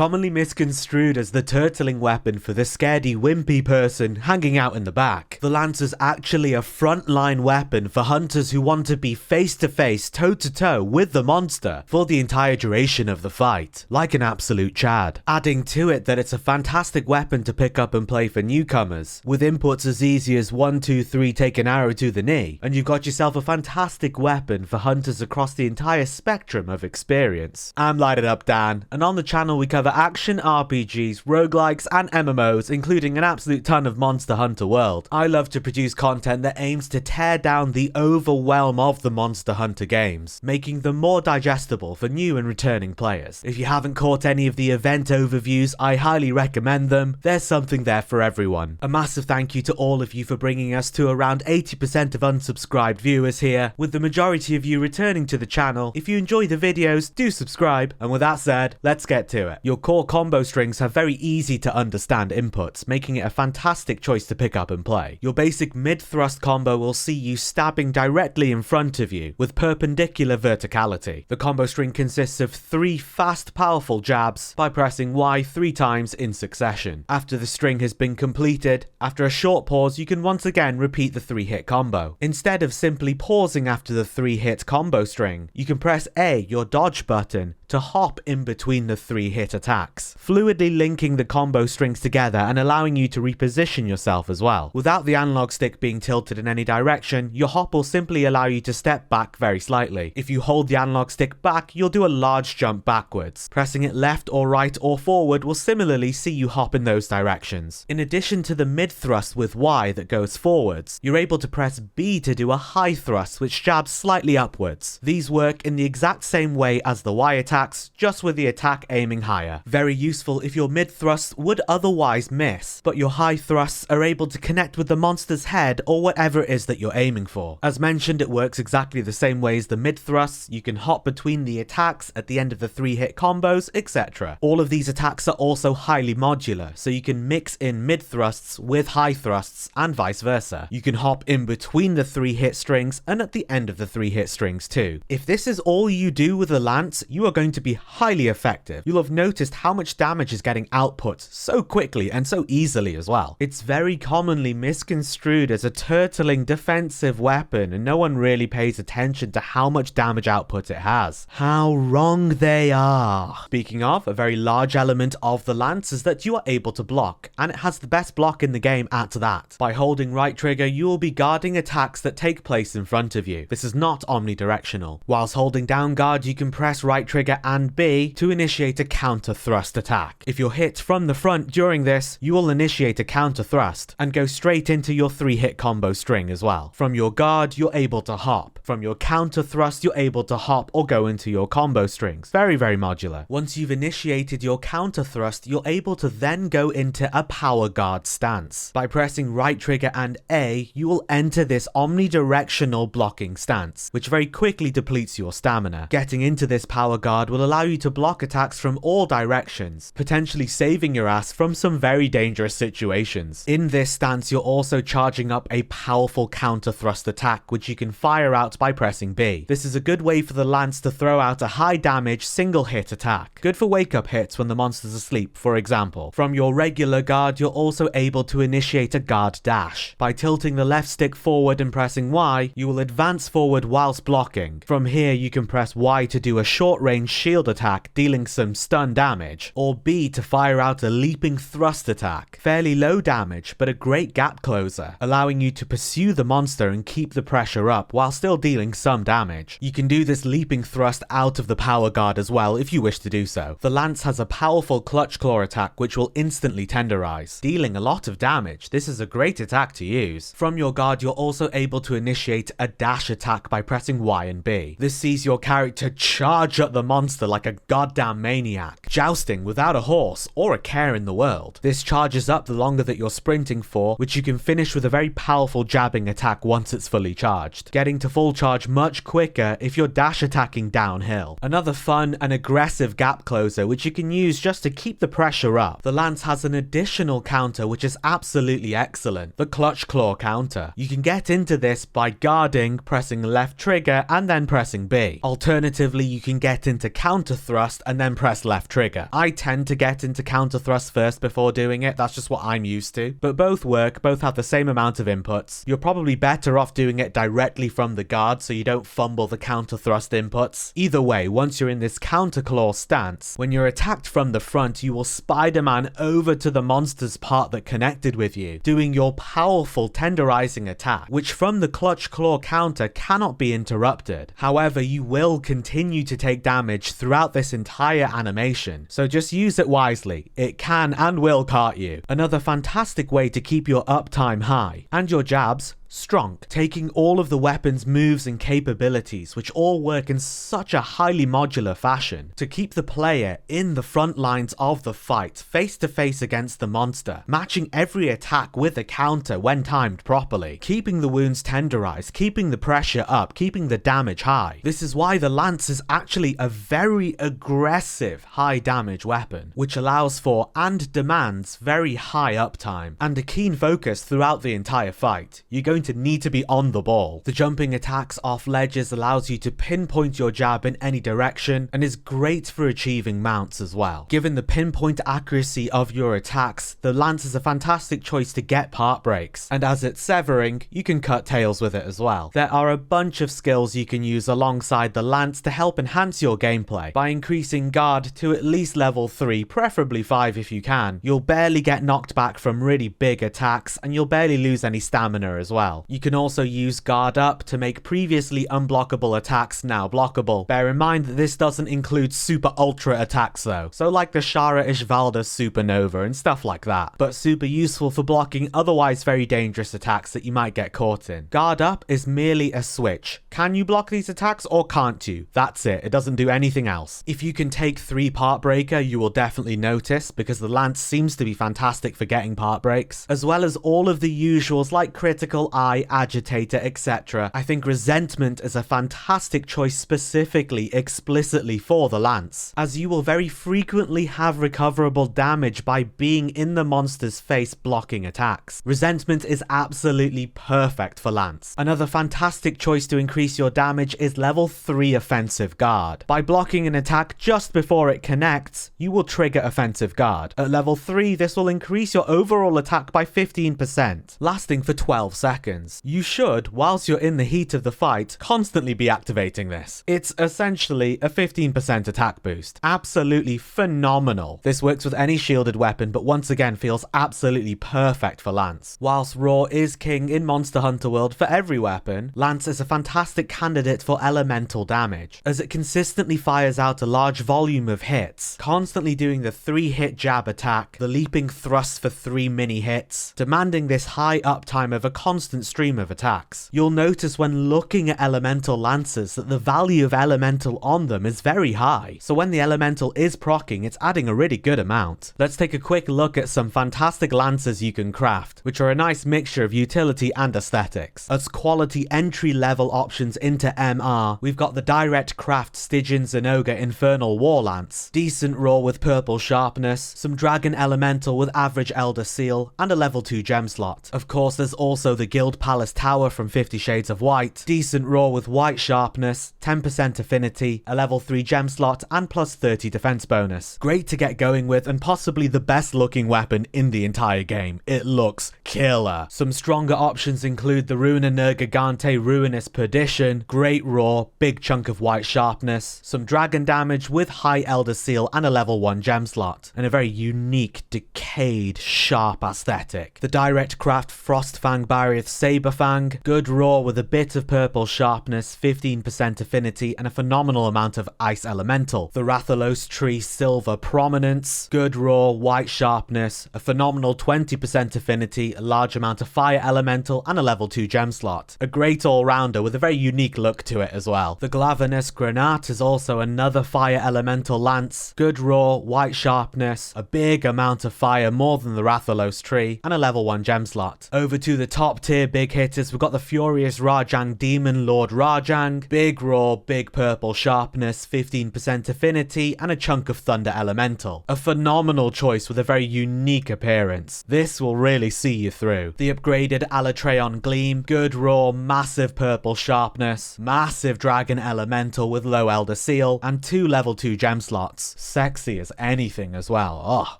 commonly misconstrued as the turtling weapon for the scaredy wimpy person hanging out in the back. The lance is actually a frontline weapon for hunters who want to be face to face, toe to toe with the monster for the entire duration of the fight, like an absolute Chad. Adding to it that it's a fantastic weapon to pick up and play for newcomers, with inputs as easy as 1, 2, 3 take an arrow to the knee, and you've got yourself a fantastic weapon for hunters across the entire spectrum of experience. I'm Light It Up Dan, and on the channel we cover action RPGs, roguelikes, and MMOs, including an absolute ton of Monster Hunter World. I love to produce content that aims to tear down the overwhelm of the Monster Hunter games, making them more digestible for new and returning players. If you haven't caught any of the event overviews, I highly recommend them. There's something there for everyone. A massive thank you to all of you for bringing us to around 80% of unsubscribed viewers here, with the majority of you returning to the channel. If you enjoy the videos, do subscribe, and with that said, let's get to it. Your core combo strings have very easy to understand inputs, making it a fantastic choice to pick up and play. Your basic mid-thrust combo will see you stabbing directly in front of you with perpendicular verticality. The combo string consists of 3 fast, powerful jabs by pressing Y 3 times in succession. After the string has been completed, after a short pause, you can once again repeat the 3-hit combo. Instead of simply pausing after the 3-hit combo string, you can press A, your dodge button, to hop in between the 3-hit attacks, fluidly linking the combo strings together and allowing you to reposition yourself as well. Without the analog stick being tilted in any direction, your hop will simply allow you to step back very slightly. If you hold the analog stick back, you'll do a large jump backwards. Pressing it left or right or forward will similarly see you hop in those directions. In addition to the mid thrust with Y that goes forwards, you're able to press B to do a high thrust which jabs slightly upwards. These work in the exact same way as the Y attack, just with the attack aiming higher. Very useful if your mid thrusts would otherwise miss, but your high thrusts are able to connect with the monster's head or whatever it is that you're aiming for. As mentioned, it works exactly the same way as the mid thrusts. You can hop between the attacks at the end of the 3-hit combos, etc. All of these attacks are also highly modular, so you can mix in mid thrusts with high thrusts and vice versa. You can hop in between the 3-hit strings and at the end of the 3-hit strings too. If this is all you do with the lance, you are going to be highly effective. You'll have noticed how much damage is getting output so quickly and so easily as well. It's very commonly misconstrued as a turtling defensive weapon, and no one really pays attention to how much damage output it has. How wrong they are. Speaking of, a very large element of the lance is that you are able to block, and it has the best block in the game at that. By holding right trigger, you will be guarding attacks that take place in front of you. This is not omnidirectional. Whilst holding down guard, you can press right trigger and B to initiate a counter thrust attack. If you're hit from the front during this, you will initiate a counter thrust and go straight into your 3-hit combo string as well. From your guard, you're able to hop. From your counter thrust, you're able to hop or go into your combo strings. Very, very modular. Once you've initiated your counter thrust, you're able to then go into a power guard stance. By pressing right trigger and A, you will enter this omnidirectional blocking stance, which very quickly depletes your stamina. Getting into this power guard will allow you to block attacks from all directions, potentially saving your ass from some very dangerous situations. In this stance, you're also charging up a powerful counter thrust attack, which you can fire out by pressing B. This is a good way for the lance to throw out a high damage single hit attack. Good for wake up hits when the monster's asleep, for example. From your regular guard, you're also able to initiate a guard dash. By tilting the left stick forward and pressing Y, you will advance forward whilst blocking. From here, you can press Y to do a short range shield attack, dealing some stun damage, or B to fire out a leaping thrust attack. Fairly low damage, but a great gap closer, allowing you to pursue the monster and keep the pressure up while still dealing some damage. You can do this leaping thrust out of the power guard as well if you wish to do so. The lance has a powerful clutch claw attack which will instantly tenderize, dealing a lot of damage. This is a great attack to use. From your guard, you're also able to initiate a dash attack by pressing Y and B. This sees your character charge at the monster like a goddamn maniac, jousting without a horse or a care in the world. This charges up the longer that you're sprinting for, which you can finish with a very powerful jabbing attack once it's fully charged. Getting to full full charge much quicker if you're dash attacking downhill. Another fun and aggressive gap closer which you can use just to keep the pressure up. The lance has an additional counter which is absolutely excellent, the clutch claw counter. You can get into this by guarding, pressing left trigger and then pressing B. Alternatively, you can get into counter thrust and then press left trigger. I tend to get into counter thrust first before doing it, that's just what I'm used to. But both work, both have the same amount of inputs. You're probably better off doing it directly from the guard so you don't fumble the counter thrust inputs. Either way, once you're in this counter claw stance, when you're attacked from the front, you will Spider-Man over to the monster's part that connected with you, doing your powerful tenderizing attack, which from the clutch claw counter cannot be interrupted. However, you will continue to take damage throughout this entire animation, so just use it wisely. It can and will cart you. Another fantastic way to keep your uptime high, and your jabs strong, taking all of the weapon's moves and capabilities, which all work in such a highly modular fashion, to keep the player in the front lines of the fight, face to face against the monster, matching every attack with a counter when timed properly, keeping the wounds tenderized, keeping the pressure up, keeping the damage high. This is why the lance is actually a very aggressive high damage weapon, which allows for and demands very high uptime and a keen focus throughout the entire fight. You're going to need to be on the ball. The jumping attacks off ledges allows you to pinpoint your jab in any direction and is great for achieving mounts as well. Given the pinpoint accuracy of your attacks, the lance is a fantastic choice to get part breaks, and as it's severing, you can cut tails with it as well. There are a bunch of skills you can use alongside the lance to help enhance your gameplay. By increasing guard to at least level 3, preferably 5 if you can, you'll barely get knocked back from really big attacks and you'll barely lose any stamina as well. You can also use guard up to make previously unblockable attacks now blockable. Bear in mind that this doesn't include super ultra attacks though, so like the Shara Ishvalda supernova and stuff like that, but super useful for blocking otherwise very dangerous attacks that you might get caught in. Guard up is merely a switch. Can you block these attacks or can't you? That's it, it doesn't do anything else. If you can take 3 part breaker, you will definitely notice, because the lance seems to be fantastic for getting part breaks, as well as all of the usuals like critical, eye, agitator, etc. I think resentment is a fantastic choice specifically, explicitly for the lance, as you will very frequently have recoverable damage by being in the monster's face blocking attacks. Resentment is absolutely perfect for lance. Another fantastic choice to increase your damage is level 3 offensive guard. By blocking an attack just before it connects, you will trigger offensive guard. At level 3, this will increase your overall attack by 15%, lasting for 12 seconds. You should, whilst you're in the heat of the fight, constantly be activating this. It's essentially a 15% attack boost. Absolutely phenomenal. This works with any shielded weapon, but once again feels absolutely perfect for lance. Whilst raw is king in Monster Hunter World for every weapon, lance is a fantastic candidate for elemental damage, as it consistently fires out a large volume of hits, constantly doing the 3-hit jab attack, the leaping thrust for 3 mini hits, demanding this high uptime of a constant stream of attacks. You'll notice when looking at elemental lances that the value of elemental on them is very high, so when the elemental is proccing, it's adding a really good amount. Let's take a quick look at some fantastic lances you can craft, which are a nice mixture of utility and aesthetics. As quality entry level options into MR, we've got the direct craft Stygian Zenoga Infernal War Lance, decent raw with purple sharpness, some dragon elemental with average Elder Seal, and a level 2 gem slot. Of course, there's also the Guild Palace Tower from 50 Shades of White, decent raw with white sharpness, 10% affinity, a level 3 gem slot, and plus 30 defense bonus. Great to get going with, and possibly the best looking weapon in the entire game. It looks killer. Some stronger options include the Ruina Nergigante Ruinous Perdition, great raw, big chunk of white sharpness, some dragon damage with high Elder Seal and a level 1 gem slot, and a very unique, decayed, sharp aesthetic. The direct craft Frostfang Barrier Saberfang, good raw with a bit of purple sharpness, 15% affinity, and a phenomenal amount of ice elemental. The Rathalos Tree Silver Prominence, good raw, white sharpness, a phenomenal 20% affinity, a large amount of fire elemental, and a level 2 gem slot. A great all-rounder with a very unique look to it as well. The Glavenus Granat is also another fire elemental lance, good raw, white sharpness, a big amount of fire, more than the Rathalos Tree, and a level 1 gem slot. Over to the top tier here, big hitters. We've got the Furious Rajang Demon Lord Rajang, big raw, big purple sharpness, 15% affinity, and a chunk of Thunder Elemental. A phenomenal choice with a very unique appearance. This will really see you through. The upgraded Alatreon Gleam, good raw, massive purple sharpness, massive Dragon Elemental with low Elder Seal, and 2 level 2 gem slots. Sexy as anything as well. Oh.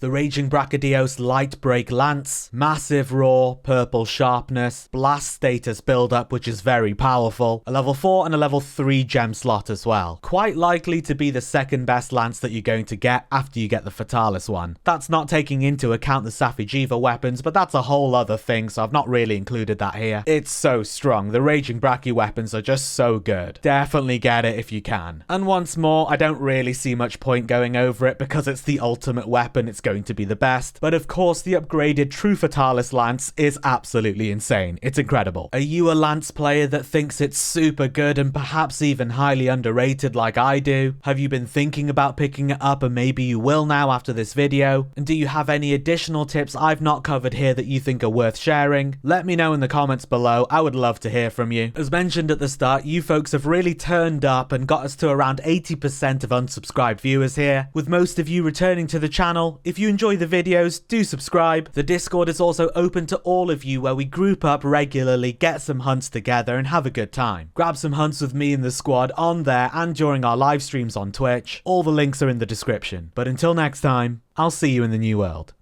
The Raging Brachydios Light Break Lance, massive raw, purple sharpness, blast status build-up which is very powerful, a level 4 and a level 3 gem slot as well. Quite likely to be the second best lance that you're going to get after you get the Fatalis one. That's not taking into account the Safi'jiiva weapons, but that's a whole other thing, so I've not really included that here. It's so strong. The Raging Brachy weapons are just so good. Definitely get it if you can. And once more, I don't really see much point going over it because it's the ultimate weapon, it's going to be the best. But of course, the upgraded True Fatalis Lance is absolutely insane. It's incredible. Are you a Lance player that thinks it's super good and perhaps even highly underrated like I do? Have you been thinking about picking it up and maybe you will now after this video? And do you have any additional tips I've not covered here that you think are worth sharing? Let me know in the comments below. I would love to hear from you. As mentioned at the start, you folks have really turned up and got us to around 80% of unsubscribed viewers here, with most of you returning to the channel. If you enjoy the videos, do subscribe. The Discord is also open to all of you where we group up regularly, get some hunts together and have a good time. Grab some hunts with me and the squad on there and during our live streams on Twitch. All the links are in the description. But until next time, I'll see you in the new world.